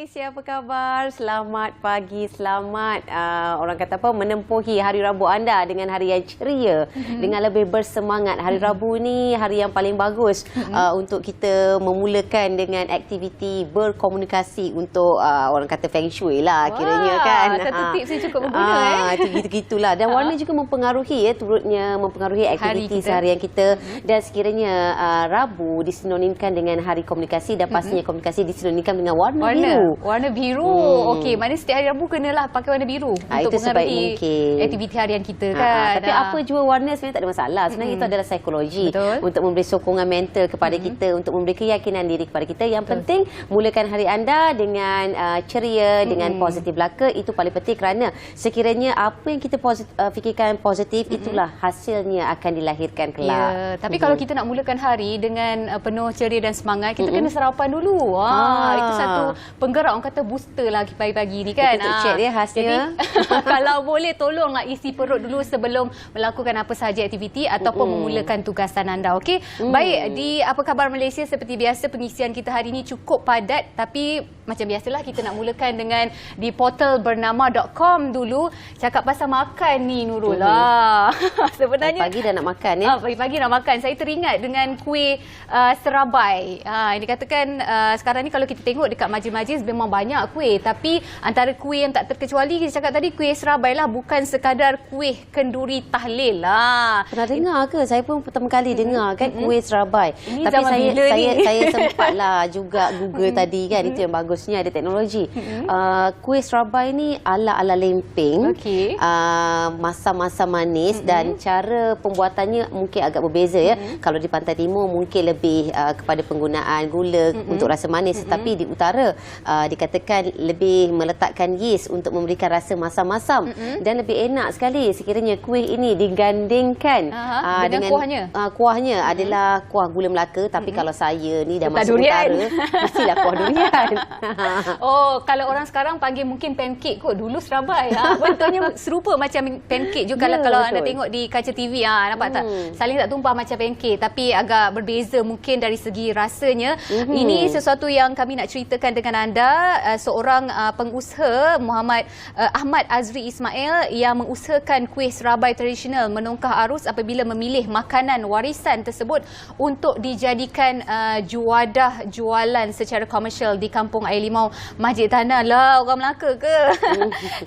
Malaysia, apa khabar? Selamat pagi, selamat orang kata apa, menempuhi hari Rabu anda dengan hari yang ceria, dengan lebih bersemangat. Hari Rabu ni hari yang paling bagus untuk kita memulakan dengan aktiviti berkomunikasi untuk orang kata feng shui lah. Wah, kiranya kan. Satu tips yang cukup berguna. Gitu-gitulah. Dan warna juga mempengaruhi turutnya mempengaruhi aktiviti seharian kita. Dan sekiranya Rabu disinonimkan dengan hari komunikasi dan pastinya komunikasi disinonimkan dengan warna biru. Warna biru. Okey, maknanya setiap hari Rabu kenalah pakai warna biru untuk mengaruhi aktiviti harian kita kan. Tapi apa jua warna sebenarnya tak ada masalah. Sebenarnya itu adalah psikologi. Betul. Untuk memberi sokongan mental kepada kita, untuk memberi keyakinan diri kepada kita. Yang penting mulakan hari anda dengan ceria, dengan positif belaka. Itu paling penting kerana sekiranya apa yang kita fikirkan positif, itulah hasilnya akan dilahirkan kelak. Ya, tapi kalau kita nak mulakan hari dengan penuh ceria dan semangat, kita kena sarapan dulu. Itu satu penggerak, orang kata booster lah pagi-pagi ni kan. Kita cek dia hasilnya. Jadi, kalau boleh tolonglah isi perut dulu sebelum melakukan apa sahaja aktiviti ataupun memulakan tugasan anda. Okey. Baik, di Apa Khabar Malaysia seperti biasa pengisian kita hari ini cukup padat, tapi macam biasalah kita nak mulakan dengan di portal bernama.com dulu. Cakap pasal makan ni Nurul lah. Sebenarnya pagi dah nak makan ya. Pagi-pagi nak makan. Saya teringat dengan kuih serabai. Yang dikatakan sekarang ni kalau kita tengok dekat majlis-majlis memang banyak kuih, tapi antara kuih yang tak terkecuali kita cakap tadi kuih serabai lah, bukan sekadar kuih kenduri tahlil lah. Pernah dengar ke? Saya pun pertama kali dengar kan kuih serabai. Ini tapi saya ni? sempatlah juga Google tadi kan. Itu yang bagusnya ada teknologi. Kuih serabai ni ala-ala lempeng. Masam-masam manis dan cara pembuatannya mungkin agak berbeza ya. Kalau di Pantai Timur mungkin lebih kepada penggunaan gula untuk rasa manis, tetapi di utara dikatakan lebih meletakkan yeast untuk memberikan rasa masam-masam dan lebih enak sekali sekiranya kuih ini digandingkan dengan kuahnya adalah kuah gula Melaka, tapi kalau saya ni dah masuk utara mestilah kuah durian. Kalau orang sekarang panggil mungkin pancake kot, dulu serabai. Bentuknya serupa macam pancake juga. Kalau anda tengok di kaca TV, nampak tak? Saling tak tumpah macam pancake, tapi agak berbeza mungkin dari segi rasanya. Ini sesuatu yang kami nak ceritakan dengan anda. Seorang pengusaha Ahmad Azri Ismail yang mengusahakan kuih serabai tradisional menongkah arus apabila memilih makanan warisan tersebut untuk dijadikan juadah jualan secara komersial di Kampung Air Limau, Masjid Tanah. Lah, orang Melaka ke?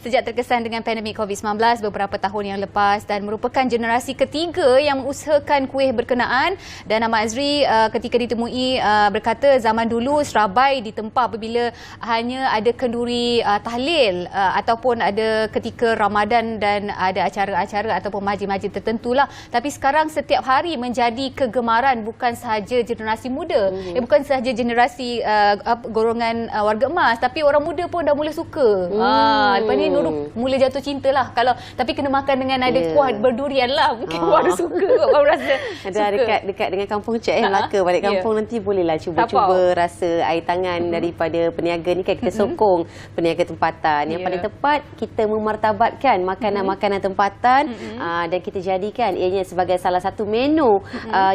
Sejak terkesan dengan pandemik COVID-19 beberapa tahun yang lepas dan merupakan generasi ketiga yang mengusahakan kuih berkenaan. Dan Ahmad Azri ketika ditemui berkata zaman dulu serabai ditempah apabila hanya ada kenduri tahlil ataupun ada ketika Ramadan dan ada acara-acara ataupun majlis-majlis tertentu lah. Tapi sekarang setiap hari menjadi kegemaran bukan sahaja generasi muda, bukan sahaja generasi golongan warga emas, tapi orang muda pun dah mula suka. Lepas ni Nurul mula jatuh cinta lah. Tapi kena makan dengan ada kuah berdurian lah. Mungkin baru suka, baru rasa suka. Dekat dengan kampung Cik Melaka, balik kampung nanti bolehlah cuba rasa air tangan daripada peniaga ni kan. Kita sokong peniaga tempatan. Yang paling tepat kita memartabatkan makanan-makanan tempatan dan kita jadikan ianya sebagai salah satu menu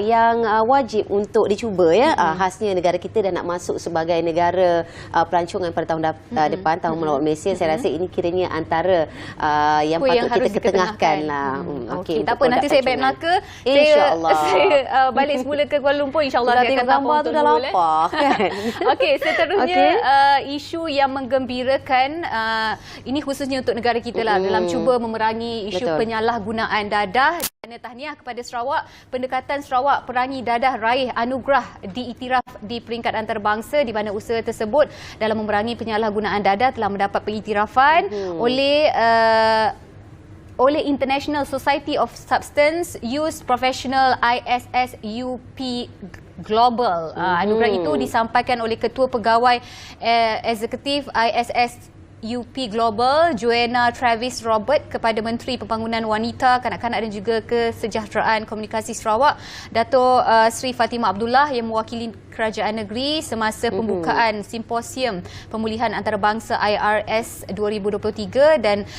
yang wajib untuk dicuba ya. Khasnya negara kita dah nak masuk sebagai negara pelancongan pada tahun depan, tahun melawat Malaysia. Saya rasa ini kiranya antara yang patut kita ketengahkan lah. Okey, tak apa, nanti saya balik Melaka. InsyaAllah. Saya balik semula ke Kuala Lumpur, insyaAllah saya akan gambar tu dah lapar kan. Okey, seterusnya isu yang menggembirakan, ini khususnya untuk negara kita lah, dalam cuba memerangi isu penyalahgunaan dadah. Tahniah kepada Sarawak, pendekatan Sarawak perangi dadah raih anugerah diiktiraf di peringkat antarabangsa, di mana usaha tersebut dalam memerangi penyalahgunaan dadah telah mendapat pengiktirafan oleh International Society of Substance Use Professional ISSUP Global. Anugerah itu disampaikan oleh Ketua Pegawai Eksekutif ISSUP Global, Joanna Travis Robert, kepada Menteri Pembangunan Wanita, Kanak-kanak dan juga Kesejahteraan Komunikasi Sarawak, Dato' Sri Fatimah Abdullah, yang mewakili Kerajaan Negeri semasa pembukaan Simposium Pemulihan Antarabangsa IRS 2023 dan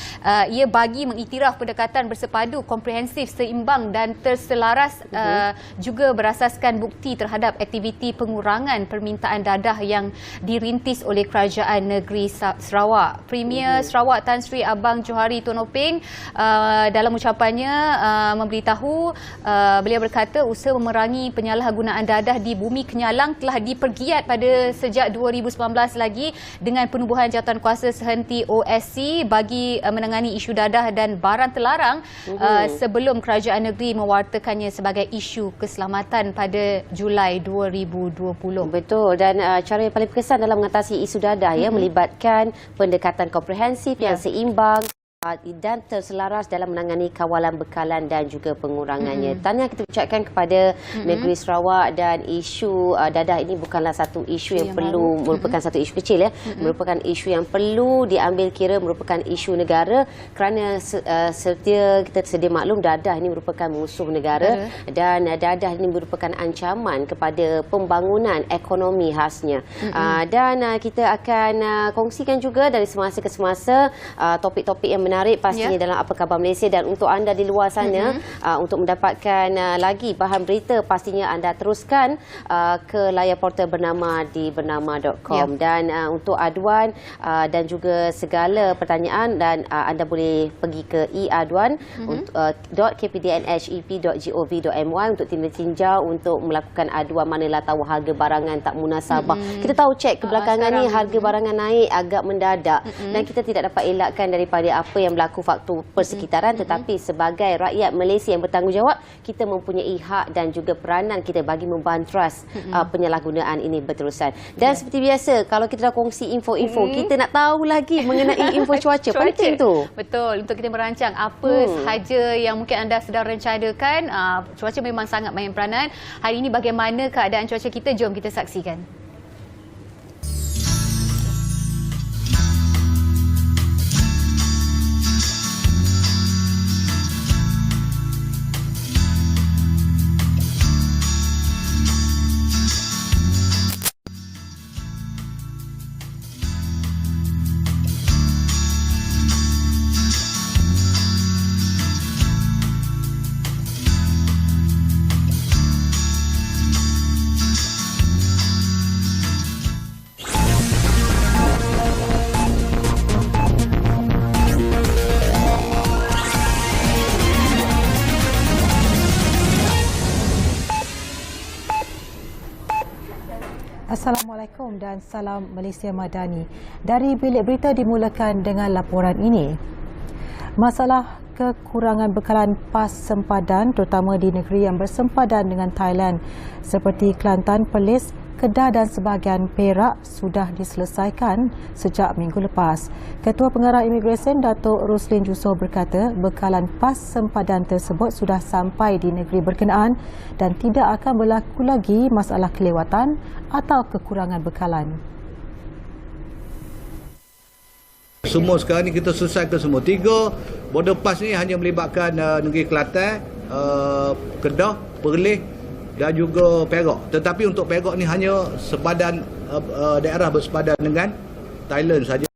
ia bagi mengiktiraf pendekatan bersepadu, komprehensif, seimbang dan terselaras juga berasaskan bukti terhadap aktiviti pengurangan permintaan dadah yang dirintis oleh Kerajaan Negeri Sarawak. Premier Sarawak Tan Sri Abang Johari Tonopeng dalam ucapannya memberitahu, beliau berkata usaha memerangi penyalahgunaan dadah di bumi Kenyalang telah dipergiat pada sejak 2019 lagi dengan penubuhan jawatankuasa sehenti OSC bagi menangani isu dadah dan barang terlarang sebelum Kerajaan Negeri mewartakannya sebagai isu keselamatan pada Julai 2020. Betul, dan cara yang paling berkesan dalam mengatasi isu dadah melibatkan pendekatan komprehensif yang seimbang dan terselaras dalam menangani kawalan bekalan dan juga pengurangannya. Tahniah kita ucapkan kepada Negeri Sarawak, dan isu dadah ini bukanlah satu isu yang perlu merupakan satu isu kecil, merupakan isu yang perlu diambil kira, merupakan isu negara, kerana kita sedia maklum dadah ini merupakan musuh negara dan dadah ini merupakan ancaman kepada pembangunan ekonomi khasnya. Dan kita akan kongsikan juga dari semasa ke semasa topik-topik yang menarik pastinya dalam Apa Khabar Malaysia. Dan untuk anda di luar sana, untuk mendapatkan lagi bahan berita, pastinya anda teruskan ke layar portal Bernama di bernama.com. Dan untuk aduan dan juga segala pertanyaan, dan anda boleh pergi ke eaduan.kpdnhep.gov.my untuk tinjau untuk melakukan aduan manalah tahu harga barangan tak munasabah. Kita tahu cek kebelakangan ni harga barangan naik agak mendadak, dan kita tidak dapat elakkan daripada apa yang berlaku faktor persekitaran, tetapi sebagai rakyat Malaysia yang bertanggungjawab, kita mempunyai hak dan juga peranan kita bagi membantras penyalahgunaan ini berterusan. Dan seperti biasa, kalau kita dah kongsi info-info, kita nak tahu lagi mengenai info cuaca. Penting tu. Betul, untuk kita merancang apa sahaja yang mungkin anda sedang rencanakan. Cuaca memang sangat main peranan. Hari ini bagaimana keadaan cuaca kita? Jom kita saksikan. Assalamualaikum dan salam Malaysia Madani. Dari Bilik Berita dimulakan dengan laporan ini. Masalah kekurangan bekalan PAS sempadan terutama di negeri yang bersempadan dengan Thailand seperti Kelantan, Perlis, Kedah dan sebahagian Perak sudah diselesaikan sejak minggu lepas. Ketua Pengarah Imigresen Datuk Roslin Jusoh berkata bekalan PAS sempadan tersebut sudah sampai di negeri berkenaan dan tidak akan berlaku lagi masalah kelewatan atau kekurangan bekalan. Semua sekarang ni kita selesaikan semua. 3 border pass ni hanya melibatkan negeri Kelantan, Kedah, Perlis dan juga Perak. Tetapi untuk Perak ni hanya sepadan daerah bersepadan dengan Thailand saja.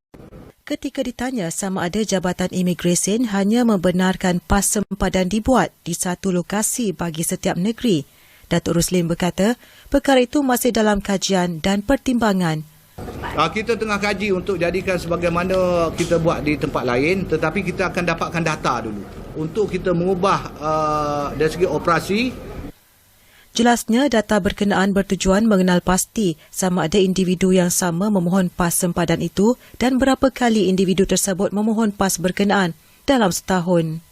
Ketika ditanya sama ada Jabatan Imigresen hanya membenarkan PAS sempadan dibuat di satu lokasi bagi setiap negeri, Datuk Roslin berkata perkara itu masih dalam kajian dan pertimbangan. Kita tengah kaji untuk jadikan sebagaimana kita buat di tempat lain, tetapi kita akan dapatkan data dulu untuk kita mengubah dari segi operasi. Jelasnya data berkenaan bertujuan mengenal pasti sama ada individu yang sama memohon PAS sempadan itu dan berapa kali individu tersebut memohon PAS berkenaan dalam setahun.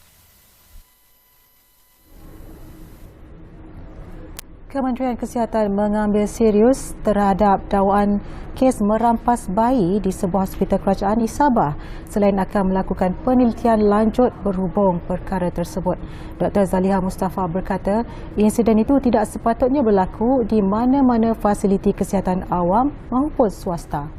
Kementerian Kesihatan mengambil serius terhadap dakwaan kes merampas bayi di sebuah hospital kerajaan di Sabah selain akan melakukan penelitian lanjut berhubung perkara tersebut. Dr. Zaliha Mustafa berkata insiden itu tidak sepatutnya berlaku di mana-mana fasiliti kesihatan awam maupun swasta.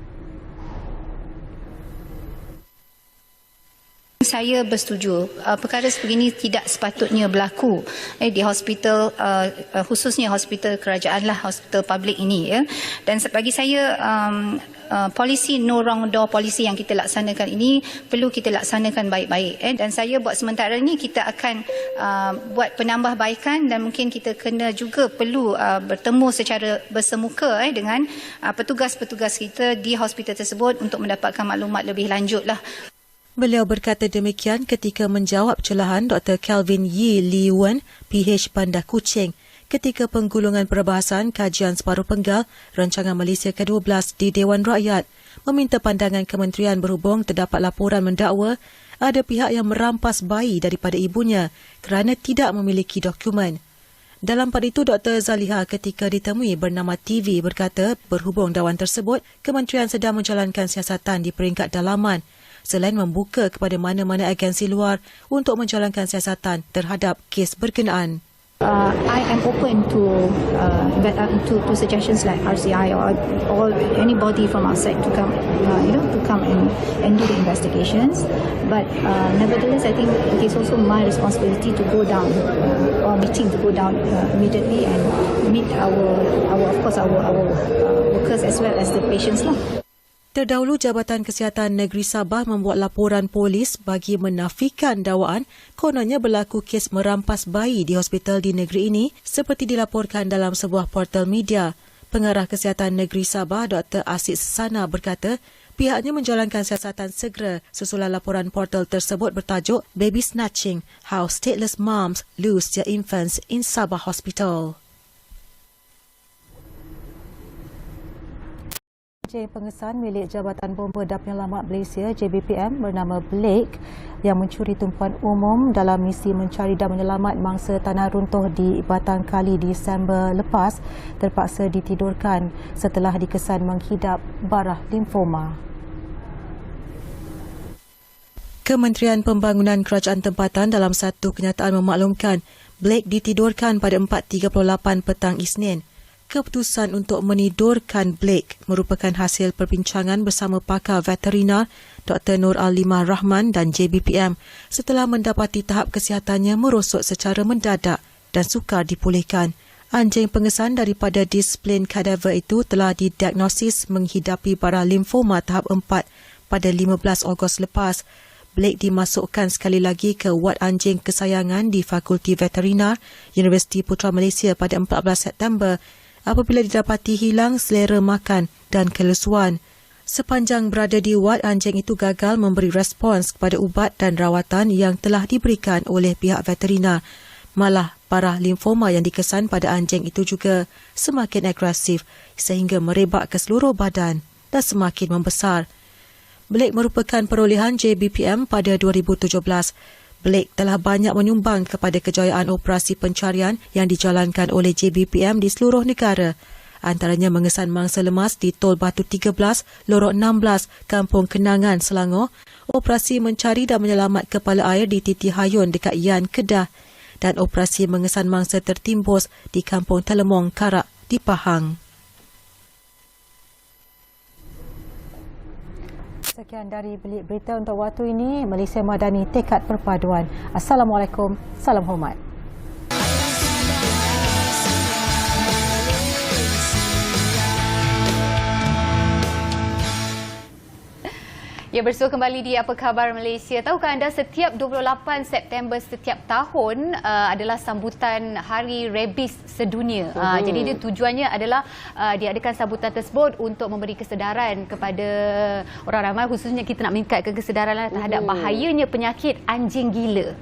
saya bersetuju. Perkara sebegini tidak sepatutnya berlaku di hospital, khususnya hospital kerajaan lah, hospital public ini ya. Dan bagi saya polisi no wrong door polisi yang kita laksanakan ini perlu kita laksanakan baik-baik. Dan saya buat sementara ini kita akan buat penambahbaikan dan mungkin kita kena juga perlu bertemu secara bersemuka dengan petugas-petugas kita di hospital tersebut untuk mendapatkan maklumat lebih lanjut lah. Beliau berkata demikian ketika menjawab celahan Dr. Kelvin Yee Lee Wen, PH Bandar Kuching, ketika penggulungan perbahasan kajian separuh penggal Rancangan Malaysia ke-12 di Dewan Rakyat meminta pandangan kementerian berhubung terdapat laporan mendakwa ada pihak yang merampas bayi daripada ibunya kerana tidak memiliki dokumen. Dalam pada itu, Dr. Zaliha ketika ditemui bernama TV berkata berhubung dakwan tersebut, kementerian sedang menjalankan siasatan di peringkat dalaman selain membuka kepada mana-mana agensi luar untuk menjalankan siasatan terhadap kes berkenaan. I am open to suggestions like RCI or anybody from outside to come, to come and do the investigations. But nevertheless, I think it is also my responsibility to go down, or meeting to go down immediately and meet our workers as well as the patients lah. Terdahulu, Jabatan Kesihatan Negeri Sabah membuat laporan polis bagi menafikan dakwaan kononnya berlaku kes merampas bayi di hospital di negeri ini seperti dilaporkan dalam sebuah portal media. Pengarah Kesihatan Negeri Sabah, Dr. Asid Sana berkata, pihaknya menjalankan siasatan segera susulan laporan portal tersebut bertajuk Baby Snatching, How Stateless Moms Lose Their Infants in Sabah Hospital. Pengesan milik Jabatan Bomba dan Penyelamat Malaysia JBPM bernama Blake yang mencuri tumpuan umum dalam misi mencari dan menyelamat mangsa tanah runtuh di Batang Kali Disember lepas terpaksa ditidurkan setelah dikesan menghidap barah limfoma. Kementerian Pembangunan Kerajaan Tempatan dalam satu kenyataan memaklumkan Blake ditidurkan pada 4:38 petang Isnin. Keputusan untuk menidurkan Blake merupakan hasil perbincangan bersama pakar veterinar Dr. Nur Al-Limah Rahman dan JBPM setelah mendapati tahap kesihatannya merosot secara mendadak dan sukar dipulihkan. Anjing pengesan daripada disiplin kadaver itu telah didiagnosis menghidapi barah limfoma tahap 4 pada 15 Ogos lepas. Blake dimasukkan sekali lagi ke wad anjing kesayangan di Fakulti Veterinar Universiti Putra Malaysia pada 14 September apabila didapati hilang selera makan dan kelesuan. Sepanjang berada di wad, anjing itu gagal memberi respons kepada ubat dan rawatan yang telah diberikan oleh pihak veterinar. Malah, barah limfoma yang dikesan pada anjing itu juga semakin agresif sehingga merebak ke seluruh badan dan semakin membesar. Blake merupakan perolehan JBPM pada 2017. Blake telah banyak menyumbang kepada kejayaan operasi pencarian yang dijalankan oleh JBPM di seluruh negara. Antaranya mengesan mangsa lemas di Tol Batu 13, Lorok 16, Kampung Kenangan, Selangor, operasi mencari dan menyelamat kepala air di Titi Hayun dekat Yan, Kedah dan operasi mengesan mangsa tertimbus di Kampung Telemong, Karak di Pahang. Sekian dari Bilik Berita untuk waktu ini. Malaysia Madani, tekad perpaduan. Assalamualaikum, salam hormat. Ya, bersua kembali di Apa Khabar Malaysia. Tahukah anda setiap 28 September setiap tahun adalah sambutan Hari Rabies Sedunia. Jadi dia tujuannya adalah diadakan sambutan tersebut untuk memberi kesedaran kepada orang ramai, khususnya kita nak meningkatkan kesedaran terhadap bahayanya penyakit anjing gila.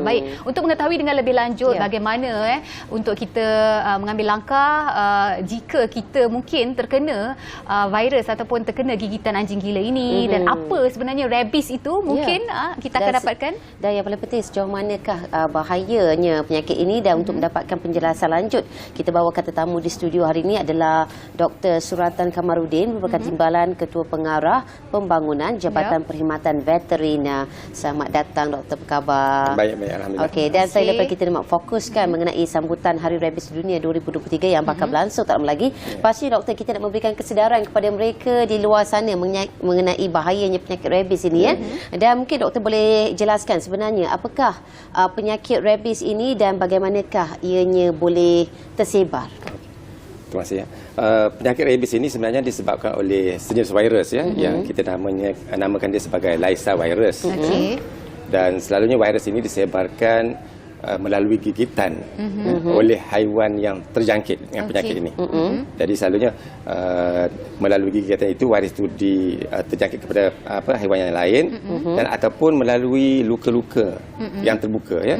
Baik, untuk mengetahui dengan lebih lanjut bagaimana untuk kita mengambil langkah jika kita mungkin terkena virus ataupun terkena gigitan anjing gila ini dan apa sebenarnya rabies itu mungkin kita akan dapatkan. Dan yang paling penting sejauh manakah bahayanya penyakit ini, dan untuk mendapatkan penjelasan lanjut kita bawakan tetamu di studio hari ini adalah Dr. Suratan Kamarudin, merupakan Timbalan Ketua Pengarah Pembangunan Jabatan Perkhidmatan Veterinar. Selamat datang Doktor, apa khabar? Baik, alhamdulillah. Okey, dan saya lepas kita nak fokuskan mengenai sambutan Hari Rabies Dunia 2023 yang bakal berlangsung tak lama lagi. Pastinya Doktor, kita nak memberikan kesedaran kepada mereka di luar sana mengenai bahaya bahayanya penyakit rabies ini ya. Dan mungkin doktor boleh jelaskan sebenarnya apakah penyakit rabies ini dan bagaimanakah ianya boleh tersebar? Terima kasih. Penyakit rabies ini sebenarnya disebabkan oleh sejenis virus ya, yang kita namakan dia sebagai Lassa virus. Dan selalunya virus ini disebarkan melalui gigitan oleh haiwan yang terjangkit dengan penyakit ini. Jadi selalunya melalui gigitan itu virus itu terjangkit kepada haiwan yang lain dan ataupun melalui luka-luka yang terbuka ya.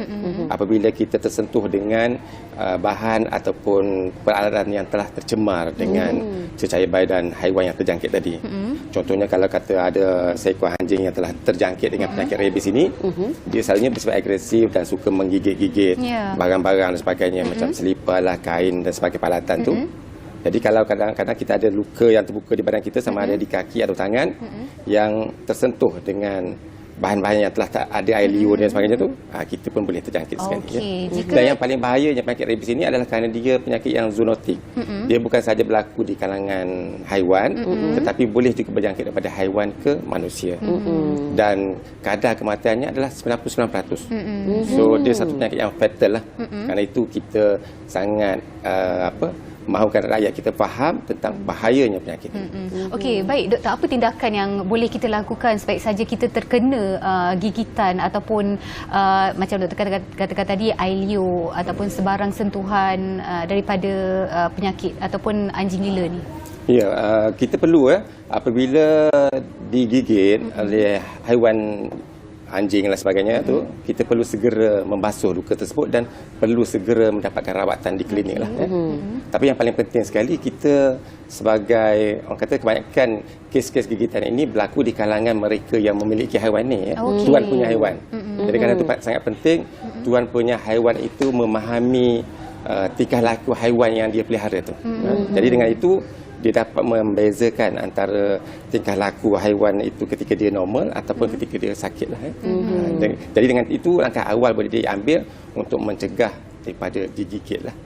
Apabila kita tersentuh dengan bahan ataupun peralatan yang telah tercemar dengan cecair badan haiwan yang terjangkit tadi. Contohnya kalau kata ada seekor anjing yang telah terjangkit dengan penyakit rabies ini, dia selalunya bersifat agresif dan suka menggigit-gigit barang-barang dan sebagainya macam selipar lah, kain dan sebagainya peralatan tu. Jadi kalau kadang-kadang kita ada luka yang terbuka di badan kita sama ada di kaki atau tangan yang tersentuh dengan bahan-bahan yang telah ada air liur dan sebagainya tu, kita pun boleh terjangkit sekali. Ya. Dan yang paling bahayanya penyakit rabies ini adalah kerana dia penyakit yang zoonotik. Dia bukan sahaja berlaku di kalangan haiwan, tetapi boleh juga berjangkit daripada haiwan ke manusia. Dan kadar kematiannya adalah 99%. So dia satu penyakit yang fatal lah. Kerana itu kita sangat mahukan rakyat kita faham tentang bahayanya penyakit ini. Okey, baik doktor, apa tindakan yang boleh kita lakukan sebaik saja kita terkena gigitan ataupun macam doktor katakan tadi air liur ataupun sebarang sentuhan daripada penyakit ataupun anjing gila ni? Ya, kita perlu apabila digigit oleh haiwan anjing dan sebagainya tu, kita perlu segera membasuh luka tersebut dan perlu segera mendapatkan rawatan di klinik lah. Tapi yang paling penting sekali, kita sebagai orang kata kebanyakan kes-kes gigitan ini berlaku di kalangan mereka yang memiliki haiwan ni, tuan punya haiwan. Jadi kerana itu sangat penting, tuan punya haiwan itu memahami tingkah laku haiwan yang dia pelihara tu. Jadi dengan itu dia dapat membezakan antara tingkah laku haiwan itu ketika dia normal ataupun ketika dia sakit lah. Jadi dengan itu langkah awal boleh diambil untuk mencegah daripada digigit lah.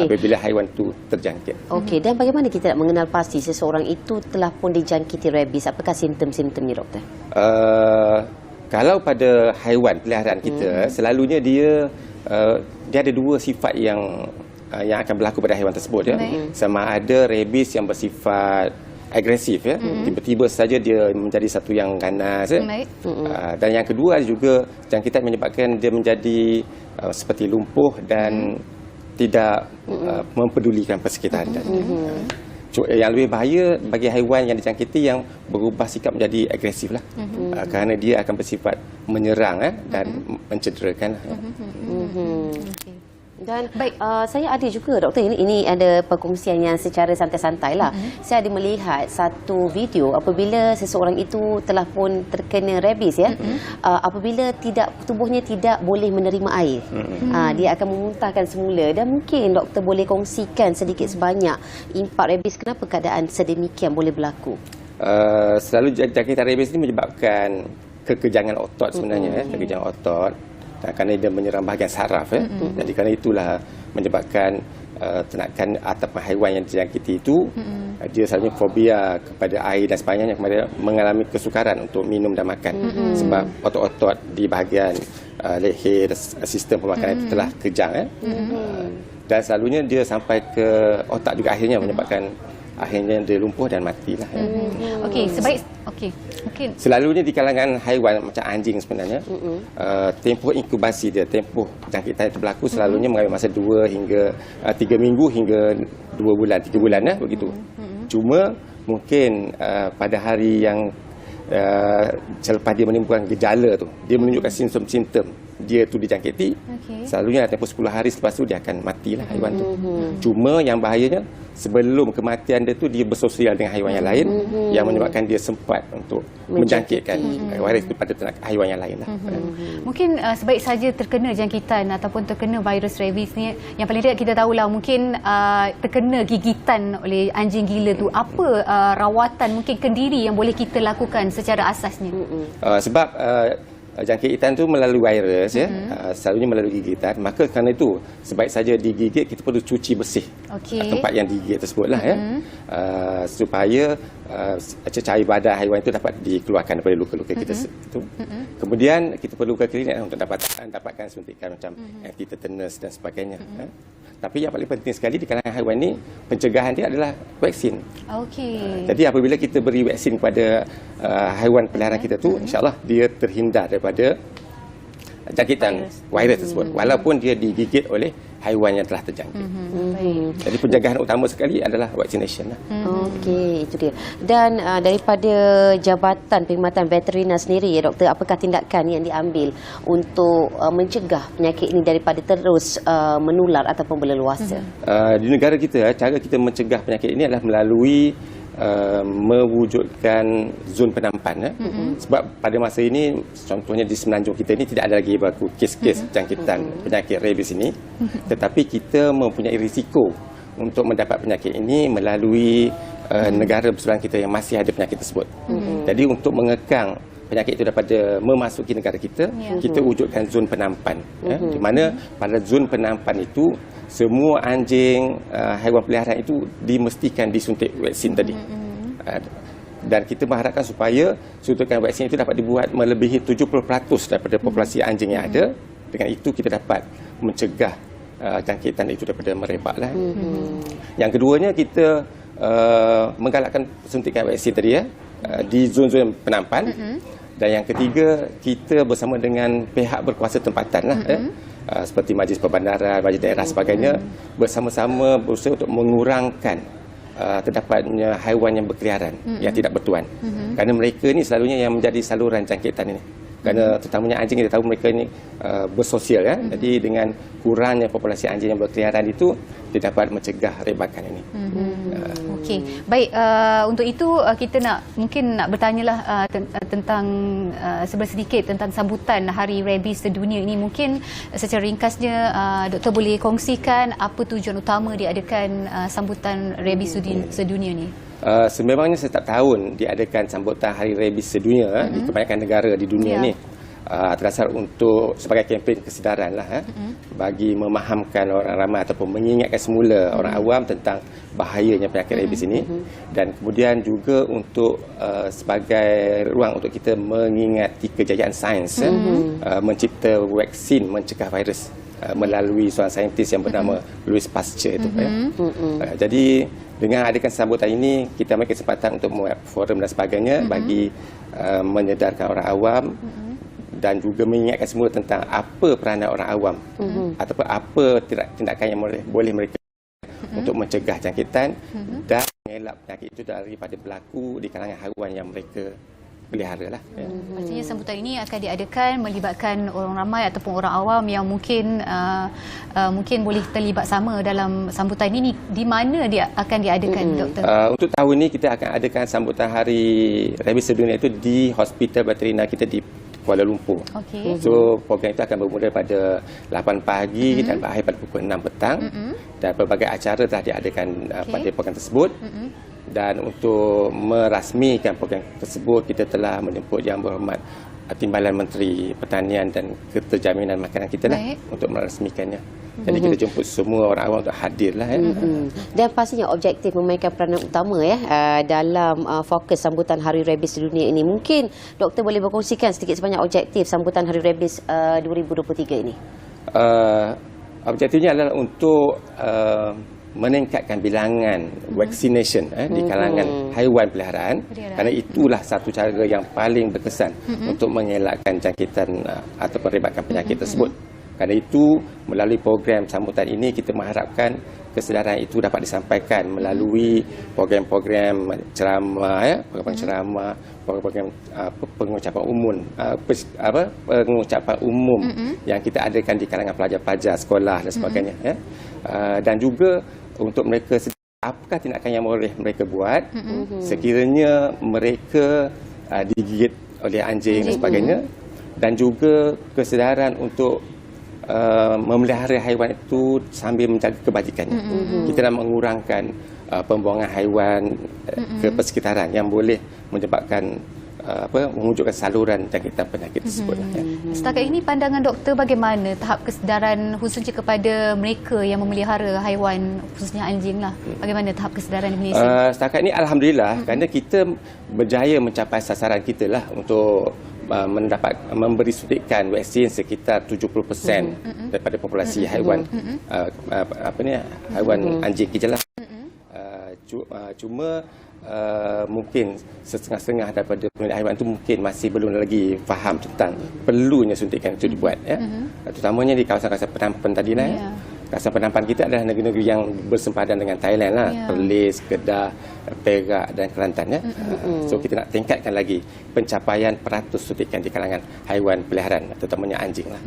Apabila haiwan itu terjangkit. Okey, dan bagaimana kita nak mengenal pasti seseorang itu telah pun dijangkiti rabies? Apakah simptom-simptomnya doktor? Kalau pada haiwan peliharaan kita, selalunya dia ada dua sifat yang akan berlaku pada haiwan tersebut ya. Sama ada rabies yang bersifat agresif ya, tiba-tiba saja dia menjadi satu yang ganas ya. Dan yang kedua juga jangkitan menyebabkan dia menjadi seperti lumpuh dan tidak mempedulikan persekitaran. Yang lebih bahaya bagi haiwan yang dijangkiti yang berubah sikap menjadi agresif lah. Kerana dia akan bersifat menyerang dan mencederakan. Dan saya ada juga doktor, ini ada perkongsian yang secara santai-santai lah. Saya ada melihat satu video apabila seseorang itu telah pun terkena rabies ya. Apabila tubuhnya tidak boleh menerima air, dia akan memuntahkan semula. Dan mungkin doktor boleh kongsikan sedikit sebanyak impak rabies, kenapa keadaan sedemikian boleh berlaku? Selalu jangkitan rabies ini menyebabkan kekejangan otot sebenarnya, kekejangan otot. Kerana dia menyerang bahagian saraf ya. Jadi kerana itulah menyebabkan ternakan ataupun haiwan yang dijangkiti itu dia selalunya fobia kepada air dan sebagainya, kemudian mengalami kesukaran untuk minum dan makan sebab otot-otot di bahagian leher sistem pemakanan itu telah kejang ya. Dan selalunya dia sampai ke otak juga, akhirnya menyebabkan dia lumpuh dan matilah ya. Mungkin selalunya di kalangan haiwan macam anjing sebenarnya, tempoh inkubasi dia, tempoh jangkitan itu berlaku selalunya mengambil masa 2 hingga 3 minggu hingga 2 bulan, 3 bulan begitu. Cuma mungkin pada hari yang selepas dia menimbulkan gejala tu, dia menunjukkan simptom-simptom dia tu dijangkiti, selalunya tempoh 10 hari selepas tu dia akan matilah haiwan tu. Cuma yang bahayanya sebelum kematian dia tu dia bersosial dengan haiwan yang lain yang menyebabkan dia sempat untuk menjangkitkan virus kepada haiwan yang lain lah. Mungkin sebaik saja terkena jangkitan ataupun terkena virus rabies ni, yang paling tidak kita tahulah mungkin terkena gigitan oleh anjing gila tu, apa rawatan mungkin kendiri yang boleh kita lakukan secara asasnya? Sebab jangkitan itu melalui virus ya, selalunya melalui gigitan. Maka kerana itu sebaik saja digigit kita perlu cuci bersih tempat yang digigit tersebut lah ya, supaya cecair badan haiwan itu dapat dikeluarkan daripada luka-luka kita itu. Kemudian kita perlu ke klinik untuk dapatkan suntikan macam anti-tetanus dan sebagainya. Tapi yang paling penting sekali di kalangan haiwan ni, pencegahan dia adalah vaksin. Okey. Jadi apabila kita beri vaksin kepada haiwan peliharaan kita tu, insya-Allah dia terhindar daripada jangkitan virus tersebut walaupun dia digigit oleh haiwan yang telah terjangkit. Jadi pencegahan utama sekali adalah vaccination lah. Okey, itu dia. Dan daripada Jabatan Perkhidmatan Veteriner sendiri ya doktor, apakah tindakan yang diambil untuk mencegah penyakit ini daripada terus menular ataupun berleluasa? Di negara kita, cara kita mencegah penyakit ini adalah melalui mewujudkan zon penampan. Sebab pada masa ini, contohnya di Semenanjung kita ini tidak ada lagi berlaku kes-kes jangkitan penyakit rabies ini, tetapi kita mempunyai risiko untuk mendapat penyakit ini melalui negara berseberangan kita yang masih ada penyakit tersebut. Jadi untuk mengekang penyakit itu daripada memasuki negara kita, kita wujudkan zon penampan, di mana pada zon penampan itu semua anjing haiwan peliharaan itu dimestikan disuntik vaksin tadi. Dan kita mengharapkan supaya suntikan vaksin itu dapat dibuat melebihi 70% daripada populasi anjing yang ada. Dengan itu kita dapat mencegah jangkitan itu daripada merebaklah. Yang keduanya, kita menggalakkan suntikan vaksin tadi di zon-zon penampan. Dan yang ketiga, kita bersama dengan pihak berkuasa tempatan lah, seperti Majlis Perbandaran, Majlis Daerah sebagainya, bersama-sama berusaha untuk mengurangkan terdapatnya haiwan yang berkeliaran yang tidak bertuan. Kerana mereka ni selalunya yang menjadi saluran jangkitan ini. Kerana terutamanya anjing, kita tahu mereka ini bersosial ya. Jadi dengan kurangnya populasi anjing yang berkeliaran itu, dia dapat mencegah rebakan ini. Okey, baik. Untuk itu kita mungkin nak bertanyalah tentang sedikit tentang sambutan Hari Rabies Sedunia ini. Mungkin secara ringkasnya doktor boleh kongsikan apa tujuan utama diadakan sambutan Rabies Sedunia ni? Sememangnya setiap tahun diadakan sambutan Hari Rabies Sedunia di kebanyakan negara di dunia ni. Terdasar untuk sebagai kempen kesedaran lah bagi memahamkan orang ramai ataupun mengingatkan semula orang awam tentang bahayanya penyakit rabies ini, dan kemudian juga untuk sebagai ruang untuk kita mengingati kejayaan sains mencipta vaksin mencegah virus melalui seorang saintis yang bernama Louis Pasteur itu. Jadi dengan adakan sambutan ini, kita ambil kesempatan untuk membuat forum dan sebagainya bagi menyedarkan orang awam dan juga mengingatkan semua tentang apa peranan orang awam ataupun apa tindakan yang boleh mereka untuk mencegah jangkitan dan mengelak penyakit itu daripada berlaku di kalangan haiwan yang mereka pelihara lah. Pastinya sambutan ini akan diadakan melibatkan orang ramai ataupun orang awam yang mungkin boleh terlibat sama dalam sambutan ini. Di mana dia akan diadakan, doktor? Untuk tahun ini kita akan adakan sambutan Hari Rabies Sedunia itu di Hospital Veteriner kita di Kuala Lumpur. So program itu akan bermula pada 8 pagi dan berakhir pada pukul 6 petang. Dan pelbagai acara telah diadakan pada program tersebut. Dan untuk merasmikan program tersebut, kita telah menjemput Yang Berhormat Timbalan Menteri Pertanian dan Keterjaminan Makanan kita lah untuk merasmikannya. Jadi kita jemput semua orang awam untuk hadir lah. Dan pastinya objektif memainkan peranan utama dalam fokus sambutan Hari Rabies Sedunia ini. Mungkin doktor boleh berkongsikan sedikit sebanyak objektif sambutan Hari Rabies 2023 ini. Objektifnya adalah untuk meningkatkan bilangan vaccination di kalangan haiwan peliharaan, kerana itulah satu cara yang paling berkesan untuk mengelakkan jangkitan atau rebakan penyakit tersebut. Kerana itu, melalui program sambutan ini, kita mengharapkan kesedaran itu dapat disampaikan melalui program-program ceramah, program-program pengucapan umum yang kita adakan di kalangan pelajar-pelajar sekolah dan sebagainya. Dan juga untuk mereka, apakah tindakan yang boleh mereka buat sekiranya mereka digigit oleh anjing dan sebagainya, dan juga kesedaran untuk memelihara haiwan itu sambil menjaga kebajikannya. Kita nak mengurangkan pembuangan haiwan ke persekitaran yang boleh menyebabkan mewujudkan saluran jangkitan penyakit tersebut. Setakat ini pandangan doktor bagaimana tahap kesedaran khususnya kepada mereka yang memelihara haiwan khususnya anjing lah. Bagaimana tahap kesedaran di Malaysia? Setakat ini alhamdulillah kerana kita berjaya mencapai sasaran kita lah untuk memberi suntikan vaksin sekitar 70% daripada populasi haiwan haiwan anjing kita lah. Cuma mungkin setengah-setengah daripada pemilik haiwan itu mungkin masih belum lagi faham tentang perlunya suntikan itu dibuat, ya. Terutamanya di kawasan-kawasan penampan tadi lah. Kawasan penampan kita adalah negeri-negeri yang bersempadan dengan Thailand lah, Perlis, Kedah, Perak dan Kelantan, ya. So kita nak tingkatkan lagi pencapaian peratus suntikan di kalangan haiwan peliharaan, terutamanya anjing lah.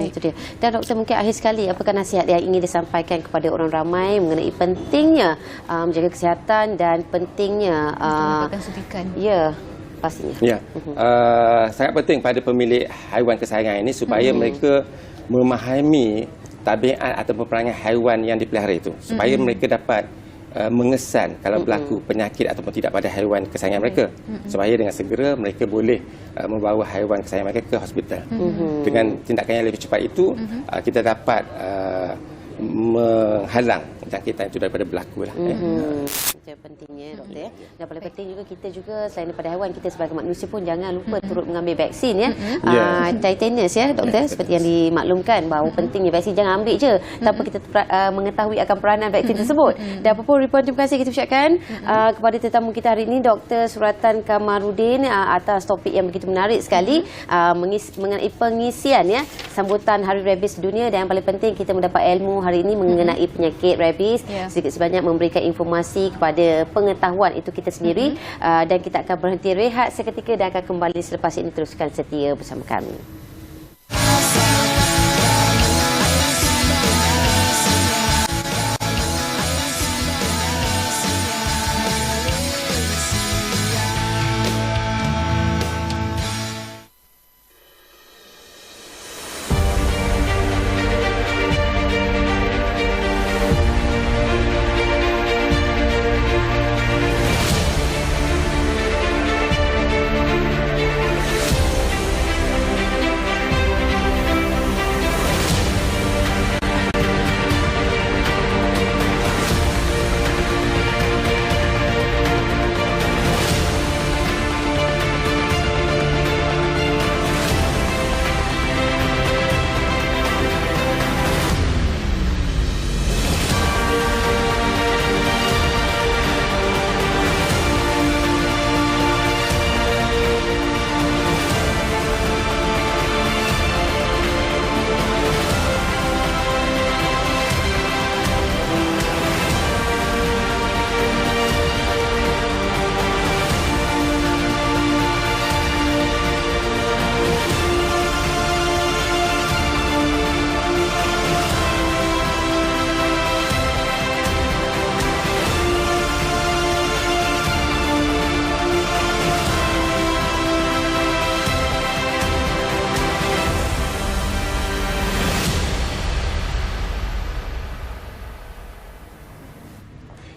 Itu dia. Dan doktor, mungkin akhir sekali apakah nasihat yang ingin disampaikan kepada orang ramai mengenai pentingnya menjaga kesihatan dan pentingnya mendapatkan suntikan? Ya, pastinya. Ya, sangat penting pada pemilik haiwan kesayangan ini supaya mereka memahami tabiat atau peperangan haiwan yang dipelihara itu, supaya mereka dapat mengesan kalau berlaku penyakit ataupun tidak pada haiwan kesayangan mereka, supaya dengan segera mereka boleh membawa haiwan kesayangan mereka ke hospital. Dengan tindakan yang lebih cepat itu, kita dapat menghalang jangkitan itu daripada berlaku lah. Itu yang pentingnya, doktor, ya. Dan paling penting juga kita juga selain daripada haiwan, kita sebagai manusia pun jangan lupa turut mengambil vaksin, ya. Tetanus, ya, doktor, seperti yang dimaklumkan bahawa pentingnya vaksin, jangan ambil je tanpa kita mengetahui akan peranan vaksin tersebut. Dan apa pun Ripon, terima kasih kita ucapkan kepada tetamu kita hari ini, Dr. Suratan Kamarudin, atas topik yang begitu menarik sekali mengenai pengisian, ya, sambutan Hari Rabies Dunia. Dan yang paling penting kita mendapat ilmu hari ini mengenai penyakit rabies, sedikit sebanyak memberikan informasi kepada pengetahuan itu kita sendiri. Dan kita akan berhenti rehat seketika dan akan kembali selepas ini. Teruskan setia bersama kami.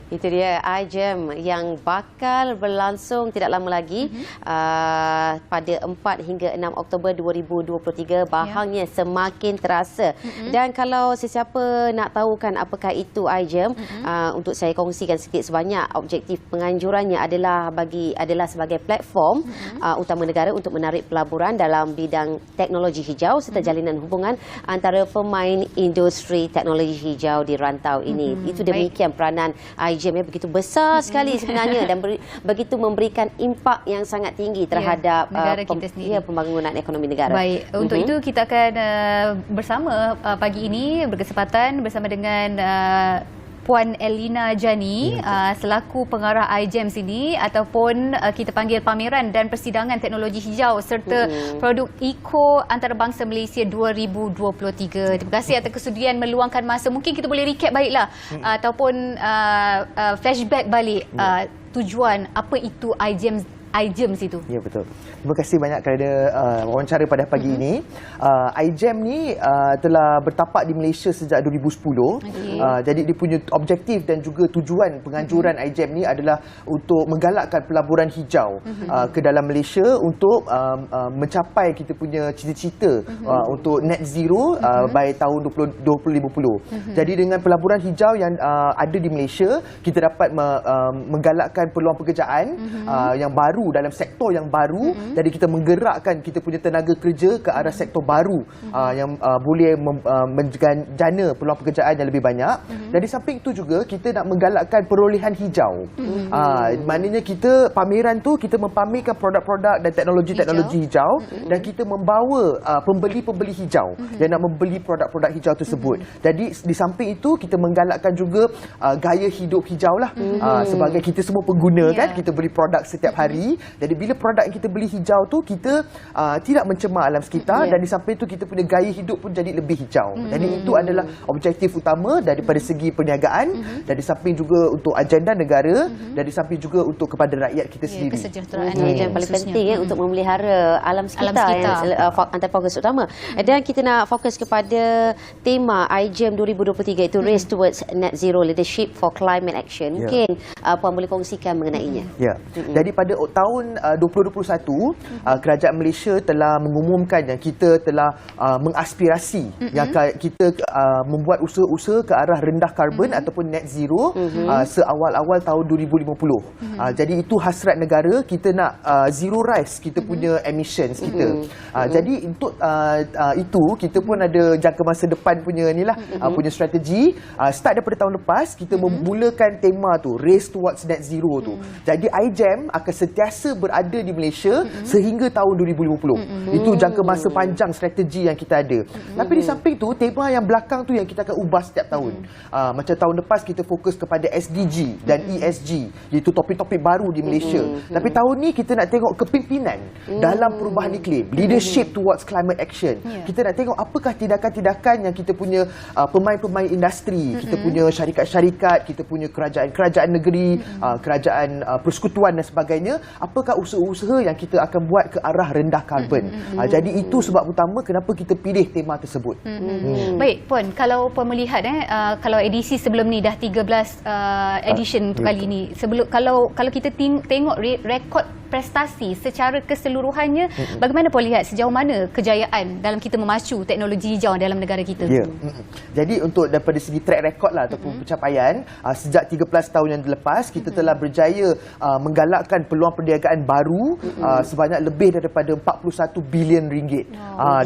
Itu dia iGEM yang bakal berlangsung tidak lama lagi pada 4 hingga 6 Oktober 2023. Bahangnya semakin terasa. Dan kalau sesiapa nak tahu kan apakah itu iGEM, untuk saya kongsikan sikit sebanyak. Objektif penganjurannya adalah sebagai platform utama negara untuk menarik pelaburan dalam bidang teknologi hijau serta jalinan hubungan antara pemain industri teknologi hijau di rantau ini. Itu demikian peranan iGEM, ya, begitu besar sekali sebenarnya dan begitu memberikan impak yang sangat tinggi terhadap negara kita sendiri, pembangunan ekonomi negara. Baik, untuk itu kita akan bersama pagi ini berkesempatan bersama dengan Puan Elina Jani selaku pengarah iGEM sini, ataupun kita panggil Pameran dan Persidangan Teknologi Hijau serta Produk Eco Antarabangsa Malaysia 2023. Terima kasih atas kesudian meluangkan masa. Mungkin kita boleh recap baiklah ataupun flashback balik tujuan apa itu iGEM iGEM situ? Ya, betul. Terima kasih banyak kerana wawancara pada pagi ini. iGEM ni telah bertapak di Malaysia sejak 2010. Jadi dia punya objektif dan juga tujuan penganjuran iGEM ni adalah untuk menggalakkan pelaburan hijau ke dalam Malaysia untuk mencapai kita punya cita-cita untuk net zero by tahun 2050. Jadi dengan pelaburan hijau yang ada di Malaysia, kita dapat menggalakkan peluang pekerjaan yang baru dalam sektor yang baru. Jadi kita menggerakkan kita punya tenaga kerja ke arah sektor baru yang boleh menjana peluang pekerjaan yang lebih banyak. Dan di samping itu juga kita nak menggalakkan perolehan hijau. Maknanya kita pameran tu kita mempamerkan produk-produk dan teknologi-teknologi hijau dan kita membawa pembeli-pembeli hijau yang nak membeli produk-produk hijau tersebut. Jadi di samping itu kita menggalakkan juga gaya hidup hijau lah. Sebagai kita semua pengguna kan, kita beli produk setiap hari. Jadi bila produk yang kita beli hijau tu, kita tidak mencemar alam sekitar dan di samping itu kita punya gaya hidup pun jadi lebih hijau. Jadi itu adalah objektif utama daripada segi perniagaan dan di samping juga untuk agenda negara dan di samping juga untuk kepada rakyat kita sendiri. Kesejahteraan yang paling penting untuk memelihara alam sekitar, yang antara fokus utama. Dan kita nak fokus kepada tema iGEM 2023 itu Race Towards Net Zero Leadership for Climate Action. Mungkin Puan boleh kongsikan mengenainya. Ya. Jadi pada tahun 2021 kerajaan Malaysia telah mengumumkan yang kita telah mengaspirasi yang kita membuat usaha-usaha ke arah rendah karbon ataupun net zero seawal-awal tahun 2050. Jadi itu hasrat negara, kita nak zero rise kita punya emissions kita. Jadi untuk itu kita pun ada jangka masa depan punya inilah punya strategi. Start daripada tahun lepas kita memulakan tema tu Race Towards Net Zero tu. Jadi iGEM akan sentiasa berada di Malaysia sehingga tahun 2050. Itu jangka masa panjang strategi yang kita ada. Tapi di samping tu tema yang belakang tu yang kita akan ubah setiap tahun. Macam tahun lepas kita fokus kepada SDG dan ESG, iaitu topik-topik baru di Malaysia. Tapi tahun ni kita nak tengok kepimpinan dalam perubahan iklim, leadership towards climate action. Kita nak tengok apakah tindakan-tindakan yang kita punya pemain-pemain industri, kita punya syarikat-syarikat, kita punya kerajaan-kerajaan negeri, kerajaan persekutuan dan sebagainya, apakah usaha-usaha yang kita akan buat ke arah rendah karbon. Jadi itu sebab utama kenapa kita pilih tema tersebut. Baik Puan, kalau Puan melihat kalau edisi sebelum ni dah 13 edition untuk kali ni, kalau kita tengok rekod prestasi secara keseluruhannya, bagaimana Puan lihat sejauh mana kejayaan dalam kita memacu teknologi hijau dalam negara kita? Jadi untuk daripada segi track record lah ataupun pencapaian, sejak 13 tahun yang lepas kita telah berjaya menggalakkan peluang perniagaan baru sebanyak lebih daripada 41 bilion ringgit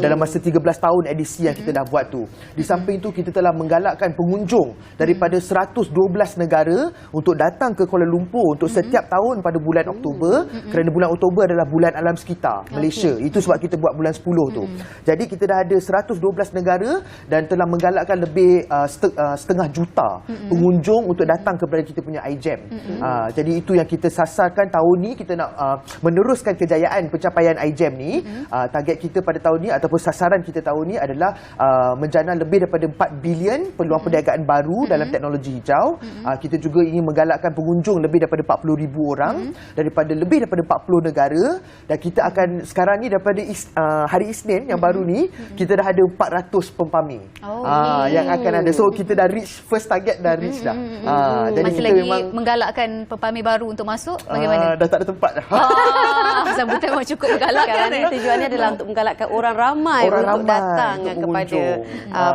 dalam masa 13 tahun edisi yang kita dah buat tu. Di samping tu kita telah menggalakkan pengunjung daripada 112 negara untuk datang ke Kuala Lumpur untuk setiap tahun pada bulan Oktober, kerana bulan Oktober adalah bulan alam sekitar Malaysia. Itu sebab kita buat bulan 10 tu. Jadi kita dah ada 112 negara dan telah menggalakkan lebih setengah juta pengunjung untuk datang kepada kita punya iGEM. Jadi itu yang kita sasarkan tahun ni, kita nak meneruskan kejayaan pencapaian iGEM ni. Target kita pada tahun ni ataupun sasaran kita tahun ni adalah menjana lebih daripada 4 bilion peluang perniagaan baru dalam teknologi hijau. Kita juga ingin menggalakkan pengunjung lebih daripada 40,000 orang daripada lebih daripada 40 negara, dan kita akan sekarang ni daripada hari Isnin yang baru ni kita dah ada 400 pempamer yang akan ada. So kita dah reach first target, dah reach dah. Jadi masih kita lagi memang menggalakkan pempamer baru untuk masuk, bagaimana? dah tak ada tempat dah. Sambutan memang cukup menggalakkan. Sekarang ni tujuannya adalah untuk menggalakkan orang ramai untuk datang kepada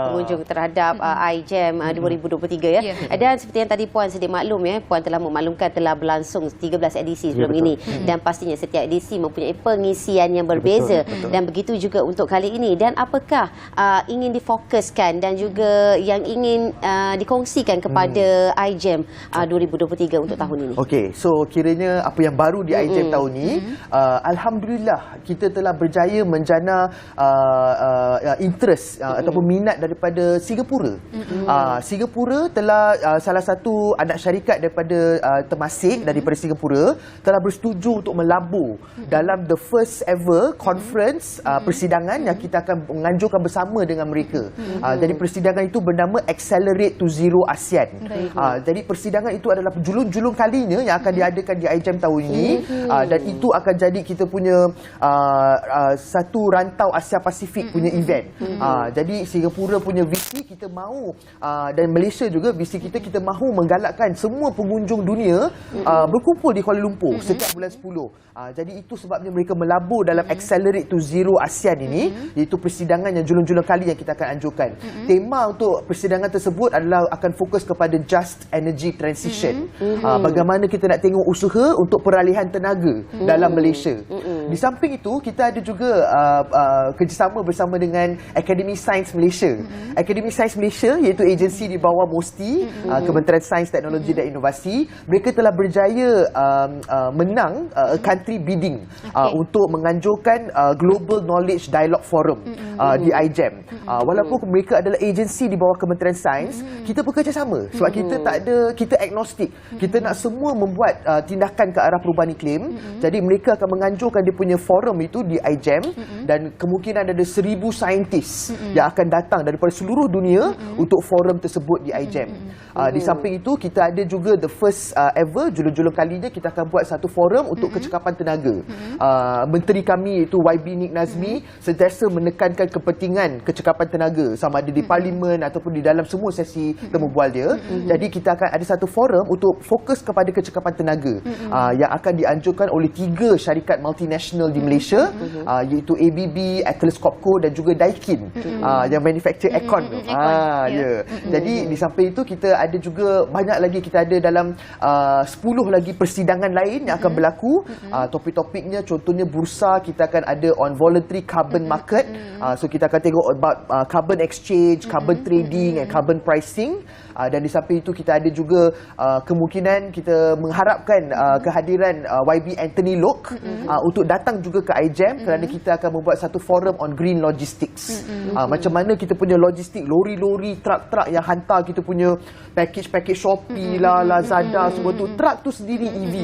pengunjung terhadap iGEM 2023 ya. Dan seperti yang tadi Puan sedia maklum ya, Puan telah memaklumkan telah berlangsung 13 edisi sebelum ini, dan pastinya setiap edisi mempunyai pengisian yang berbeza. Dan begitu juga untuk kali ini. Dan apakah ingin difokuskan dan juga yang ingin dikongsikan kepada iGEM 2023 untuk tahun ini? Okey, so kiranya apa yang baru di iGEM tahun ni, alhamdulillah kita telah berjaya menjana interest ataupun minat daripada Singapura. Singapura telah salah satu anak syarikat daripada Temasek daripada Singapura telah bersetuju untuk untuk melabur dalam the first ever conference persidangan yang kita akan menganjurkan bersama dengan mereka. Jadi persidangan itu bernama Accelerate to Zero ASEAN. Jadi persidangan itu adalah julung-julung kalinya yang akan diadakan di iGEM tahun ini, dan itu akan jadi kita punya satu rantau Asia Pasifik punya event. Jadi Singapura punya visi kita mahu, dan Malaysia juga visi kita mahu menggalakkan semua pengunjung dunia berkumpul di Kuala Lumpur setiap bulan 10. Jadi itu sebabnya mereka melabur dalam Accelerate to Zero ASEAN ini, iaitu persidangan yang julung-julung kali yang kita akan anjurkan. Tema untuk persidangan tersebut adalah akan fokus kepada Just Energy Transition. Bagaimana kita nak tengok usaha untuk peralihan tenaga dalam Malaysia. Di samping itu, kita ada juga kerjasama bersama dengan Akademi Sains Malaysia. Akademi Sains Malaysia iaitu agensi di bawah MOSTI, Kementerian Sains, Teknologi dan Inovasi. Mereka telah berjaya menang country bidding untuk menganjurkan Global Knowledge Dialogue Forum di iGEM. Walaupun mereka adalah agensi di bawah Kementerian Sains, kita bekerjasama sebab kita agnostik. Kita nak semua membuat tindakan ke arah perubahan iklim. Jadi mereka akan menganjurkan dia punya forum itu di iGEM, dan kemungkinan ada 1,000 saintis yang akan datang daripada seluruh dunia untuk forum tersebut di iGEM. Di samping itu, kita ada juga the first ever, julung-julung kalinya kita akan buat satu forum untuk kecekapan tenaga. Menteri kami iaitu YB Nik Nazmi sentiasa menekankan kepentingan kecekapan tenaga, sama ada di parlimen ataupun di dalam semua sesi temu bual dia. Jadi kita akan ada satu forum untuk fokus kepada kecekapan tenaga yang akan dianjurkan oleh 3 syarikat multinasional di Malaysia, iaitu ABB, Atlas Copco dan juga Daikin yang manufacture aircon. Jadi di samping itu kita ada juga banyak lagi, kita ada dalam 10 lagi persidangan lain yang akan berlaku. Topik-topiknya contohnya bursa, kita akan ada on voluntary carbon market. So kita akan tengok about carbon exchange, carbon trading and carbon pricing. Dan di samping itu kita ada juga kemungkinan kita mengharapkan kehadiran YB Anthony Lok untuk datang juga ke iGEM, kerana kita akan membuat satu forum on green logistics. Macam mana kita punya logistik, lori-lori, truk-truk yang hantar kita punya package Shopee lah, Lazada, semua tu, truk tu sendiri EV.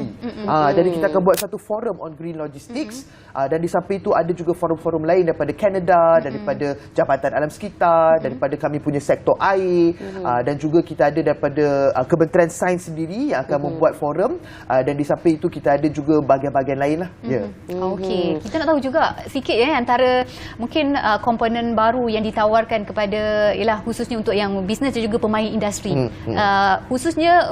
Jadi kita akan buat satu forum on green logistics. Dan di samping itu ada juga forum-forum lain daripada Kanada, daripada Jabatan Alam Sekitar, daripada kami punya sektor air, dan juga kita ada daripada Kementerian Sains sendiri yang akan membuat forum, dan di samping itu kita ada juga bahagian-bahagian lain lah. Okey, kita nak tahu juga sikit antara mungkin komponen baru yang ditawarkan kepada khususnya untuk yang bisnes dan juga pemain industri. Khususnya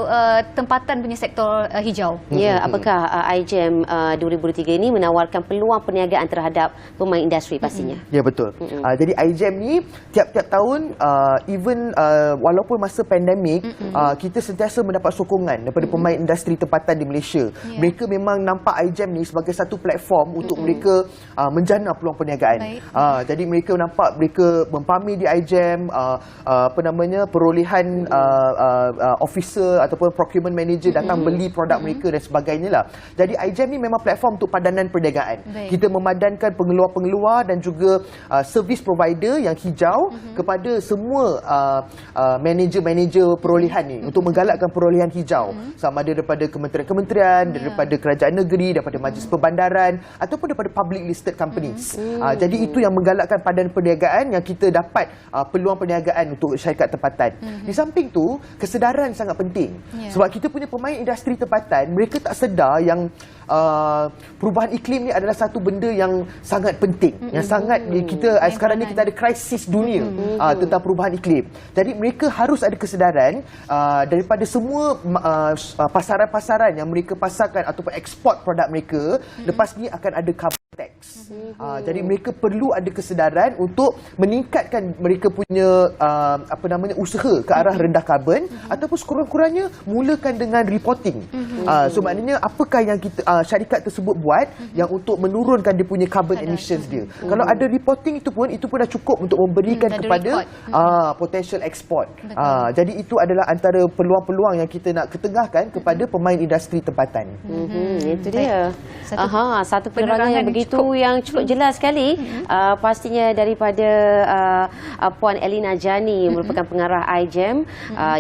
tempatan punya sektor hijau. Apakah iGEM 2023 ini menawarkan peluang perniagaan terhadap pemain industri pastinya? Ya, betul. Jadi iGEM ni tiap-tiap tahun, even walaupun masa pandemik, kita sentiasa mendapat sokongan daripada pemain industri tempatan di Malaysia. Mereka memang nampak iGEM ni sebagai satu platform untuk mereka menjana peluang perniagaan. Jadi mereka nampak mereka mempamir di iGEM, perolehan officer ataupun procurement manager datang beli produk mereka dan sebagainya lah. Jadi iGEM ni memang platform untuk padanan perniagaan. Kita memadankan pengeluar-pengeluar dan juga service provider yang hijau kepada semua manager-manager perolehan ni, untuk menggalakkan perolehan hijau, sama ada daripada kementerian-kementerian, daripada kerajaan negeri, daripada majlis perbandaran ataupun daripada public listed companies. Jadi itu yang menggalakkan padanan perniagaan, yang kita dapat peluang perniagaan untuk syarikat tempatan. Di samping tu, kesedaran sangat penting. Sebab kita punya pemain industri tempatan, mereka tak sedar yang perubahan iklim ni adalah satu benda yang sangat penting, yang sangat kita sekarang ni kita ada krisis dunia tentang perubahan iklim. Jadi mereka harus ada kesedaran daripada semua pasaran-pasaran yang mereka pasarkan ataupun ekspor produk mereka, lepas ni akan ada carbon tax. Jadi mereka perlu ada kesedaran untuk meningkatkan mereka punya usaha ke arah rendah karbon, ataupun sekurang-kurangnya mulakan dengan reporting. So maknanya apakah yang kita syarikat tersebut buat yang untuk menurunkan dia punya carbon emissions dia. Kalau ada reporting itu pun dah cukup untuk memberikan kepada potential export. Jadi itu adalah antara peluang-peluang yang kita nak ketengahkan kepada pemain industri tempatan. Itu dia. Satu penerangan yang begitu Itu yang cukup jelas sekali. Pastinya daripada Puan Elina Jani merupakan pengarah iGEM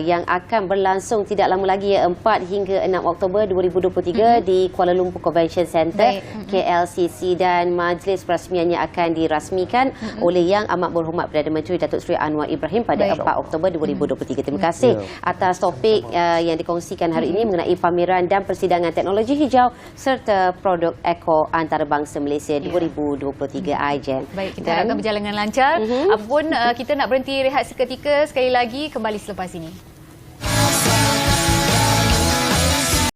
yang akan berlangsung tidak lama lagi 4 hingga 6 Oktober 2023 di Kuala Lumpur Convention Centre KLCC, dan majlis perasmiannya akan dirasmikan oleh Yang Amat Berhormat Perdana Menteri Datuk Seri Anwar Ibrahim pada 4 Oktober 2023. Terima kasih atas topik yang dikongsikan hari ini mengenai pameran dan persidangan teknologi hijau serta produk eko antarabangsa Malaysia 2023 iGEM. Baik, kita harapkan berjalan dengan lancar. Apapun, kita nak berhenti rehat seketika. Sekali lagi, kembali selepas ini.